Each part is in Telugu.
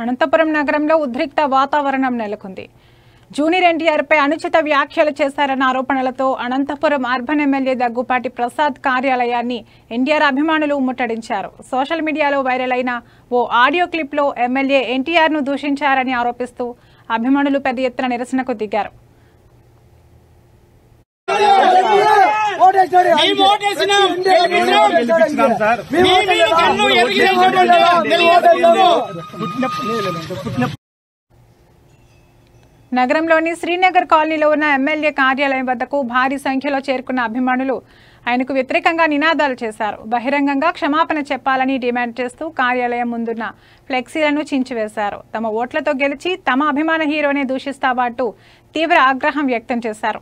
అనంతపురం నగరంలో ఉద్రిక్త వాతావరణం నెలకొంది. జూనియర్ ఎన్టీఆర్పై అనుచిత వ్యాఖ్యలు చేశారన్న ఆరోపణలతో అనంతపురం అర్బన్ ఎమ్మెల్యే దగ్గుపాటి ప్రసాద్ కార్యాలయాన్ని ఎన్టీఆర్ అభిమానులు ముట్టడించారు. సోషల్ మీడియాలో వైరల్ అయిన ఓ ఆడియో క్లిప్లో ఎమ్మెల్యే ఎన్టీఆర్ను దూషించారని ఆరోపిస్తూ అభిమానులు పెద్ద ఎత్తున నిరసనకు దిగారు. నగరంలోని శ్రీనగర్ కాలనీలో ఉన్న ఎమ్మెల్యే కార్యాలయం వద్దకు భారీ సంఖ్యలో చేరుకున్న అభిమానులు ఆయనకు వ్యతిరేకంగా నినాదాలు చేశారు. బహిరంగంగా క్షమాపణ చెప్పాలని డిమాండ్ చేస్తూ కార్యాలయం ముందున్న ఫ్లెక్సీలను చించివేశారు. తమ ఓట్లతో గెలిచి తమ అభిమాన హీరోనే దూషిస్తామంటూ తీవ్ర ఆగ్రహం వ్యక్తం చేశారు.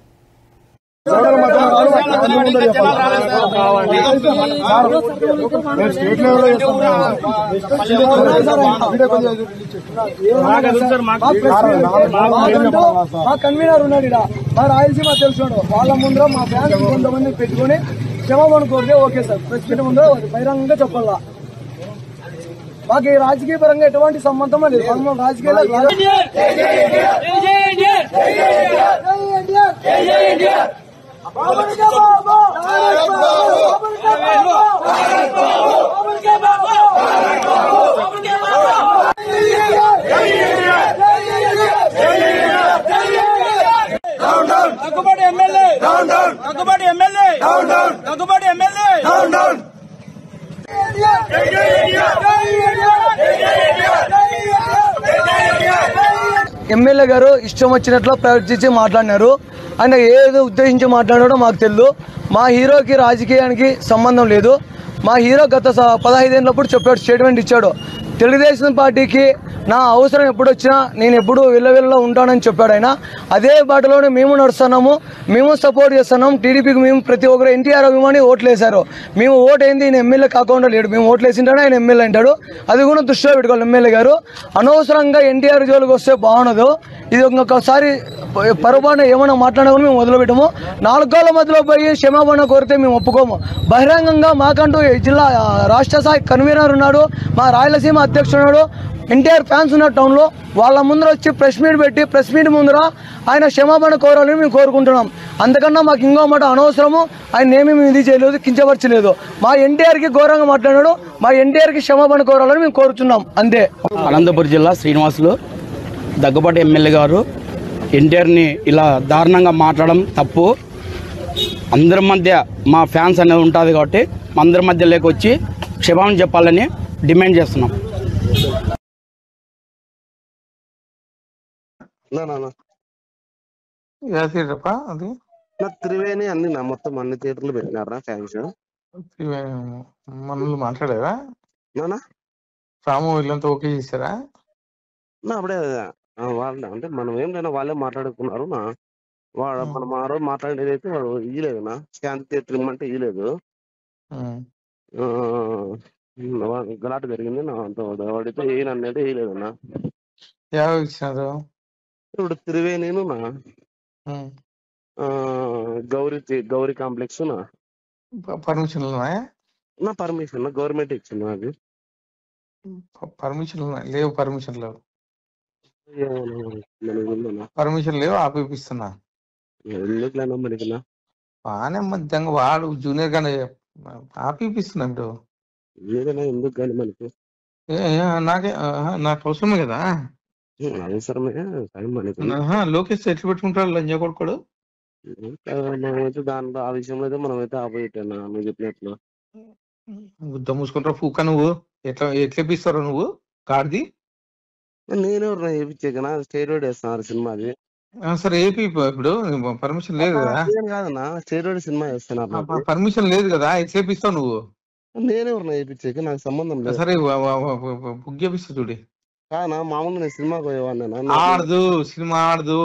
కన్వీనర్ ఉన్నాడు ఇక్కడ, మా రాయలసీమ తెలుసు. వాళ్ళ ముందర మా ఫ్యాన్స్ కొంతమంది పెట్టుకుని క్షమాపణ కోరితే ఓకే సార్, ప్రెస్ మీట్ ముందర బహిరంగంగా చెప్పాలా. మాకు ఈ రాజకీయ పరంగా ఎటువంటి సంబంధం లేదు. మనం రాజకీయాలు ఎమ్మెల్యే గారు ఇష్టం వచ్చినట్లు ప్రవర్తించి మాట్లాడినారు. ఆయన ఏదో ఉద్దేశించి మాట్లాడాడో మాకు తెలియదు. మా హీరోకి రాజకీయానికి సంబంధం లేదు. మా హీరో గత 15 ఏళ్ళప్పుడు చెప్పాడు, స్టేట్మెంట్ ఇచ్చాడు. తెలుగుదేశం పార్టీకి నా అవసరం ఎప్పుడు వచ్చినా నేను ఎప్పుడు విల్లవిల్లలో ఉంటానని చెప్పాడు ఆయన. అదే బాటలోనే మేము నడుస్తున్నాము, మేము సపోర్ట్ చేస్తున్నాం. టీడీపీకి మేము ప్రతి ఒక్కరు ఎన్టీఆర్ అభిమాని ఓట్లు వేశారు. మేము ఓటు ఏంది, ఈయన ఎమ్మెల్యే కాకుండా లేడు. మేము ఓట్లు వేసింటానే ఆయన ఎమ్మెల్యే అంటాడు. అది కూడా దృష్టిలో పెట్టుకోవాలి ఎమ్మెల్యే గారు. అనవసరంగా ఎన్టీఆర్ జోలికి వస్తే బాగుండదు. ఇది ఇంకొకసారి పొరపాటున ఏమైనా మాట్లాడినా కూడా మేము వదిలిపెట్టము. 4 గోళ్ల మధ్యలో పోయి క్షమాపణ కోరితే మేము ఒప్పుకోము. బహిరంగంగా మాకంటూ జిల్లా రాష్ట్ర స్థాయి కన్వీనర్ ఉన్నాడు, మా రాయలసీమ అధ్యక్షుడు ఉన్నాడు, ఎన్టీఆర్ ఫ్యాన్స్ ఉన్న టౌన్లో. వాళ్ళ ముందర వచ్చి ప్రెస్ మీట్ పెట్టి ప్రెస్ మీట్ ముందర ఆయన క్షమాపణ కోరాలని మేము కోరుకుంటున్నాం. అంతకన్నా మాకు ఇంకో మాట అనవసరము. ఆయన ఏమీ ఇది చేయలేదు, కించపరచలేదు. మా ఎన్టీఆర్కి ఘోరంగా మాట్లాడాడు. మా ఎన్టీఆర్కి క్షమాపణ కోరాలని మేము కోరుతున్నాం, అంతే. అనంతపురం జిల్లా శ్రీనివాసులు దగ్గుబాటి ఎమ్మెల్యే గారు ఎన్టీఆర్ని ఇలా దారుణంగా మాట్లాడడం తప్పు. అందరి మధ్య మా ఫ్యాన్స్ అనేది ఉంటుంది కాబట్టి అందరి మధ్య లేకొచ్చి క్షమాపణ చెప్పాలని డిమాండ్ చేస్తున్నాం. అది త్రివేణి అన్ని మొత్తం అన్ని థియేటర్లు పెట్టినారా ఫ్యాన్స్? మనల్ని మాట్లాడారా రాము వీళ్ళంతా ఓకే చేశారా? అప్పుడే వాళ్ళ అంటే మనం ఏం లేదా వాళ్ళే మాట్లాడుకున్నారు. మనం ఆ రోజు మాట్లాడేది అయితే వాడు ఇయ్యలేదు నా శాంతి థియేటర్ ఇమ్మంటే ఇయ్యలేదు. గలాట జరిగింది నా వాడితే ఏం అనేది వేయలేదు నా. ఇచ్చినారు ఇప్పుడు త్రివేణి గౌరీ కాంప్లెక్స్ పర్మిషన్ నా పర్మిషన్ గవర్నమెంట్ ఇచ్చింది. అది పర్మిషన్ లేవు, పర్మిషన్ లేవు, పర్మిషన్ లేవు, ఆపిస్తున్నా. ఎందుకులేనా మనకి బాగానే మధ్యంగా వాడు జూనియర్ గానే ఆపిస్తున్నా. ఇప్పుడు ఎందుకు కానీ మనకి నాకే నాకు అవసరమే కదా. అవసరమే లోకేష్ ఎట్లు పెట్టుకుంటాడు లంజా కొడుకోడు. మనమైతే దాంట్లో ఆ విషయంలో అయితే మనమైతే ఆపోజిట్ నువ్వు చెప్పినట్లు బుద్ధ మూసుకుంటావు. పూక నువ్వు ఎట్లా ఎట్లేపిస్తావు నువ్వు కార్ది? నేనెవరు వేయించాకనా స్టేరోయిడ్ వేస్తున్నారు సినిమాది. సరే ఏపీ ఇప్పుడు పర్మిషన్ లేదు కదా. కాదన్నా స్టేరోయిడ్ సినిమా వేస్తున్నారు, పర్మిషన్ లేదు కదా. ఎట్లేపిస్తావు నువ్వు? నేనెవరు వేయించాక నాకు సంబంధం లేదు. సరే బుక్ చేపిస్తా చూడి. కానా మామూలు నేను సినిమాకి పోయేవాడినా. ఆడదు సినిమా, ఆడదు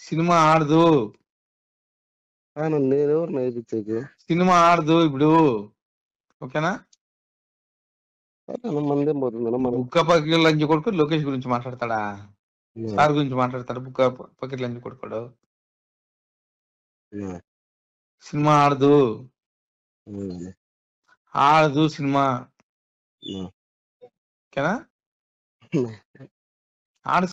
సినిమా, ఆడదు. నేనెవరు వేయించాక సినిమా ఆడదు ఇప్పుడు. ఓకేనా? మందేం పోతుంది. బుక్క పకెట్ లంచ్ కొడుకు లోకేష్ గురించి మాట్లాడతాడా? సార్ గురించి మాట్లాడతాడు. బుక్క పకెట్ లంచ్ కొడుకోడు. సినిమా ఆడదు, ఆడదు సినిమా. ఓకేనా ఆడు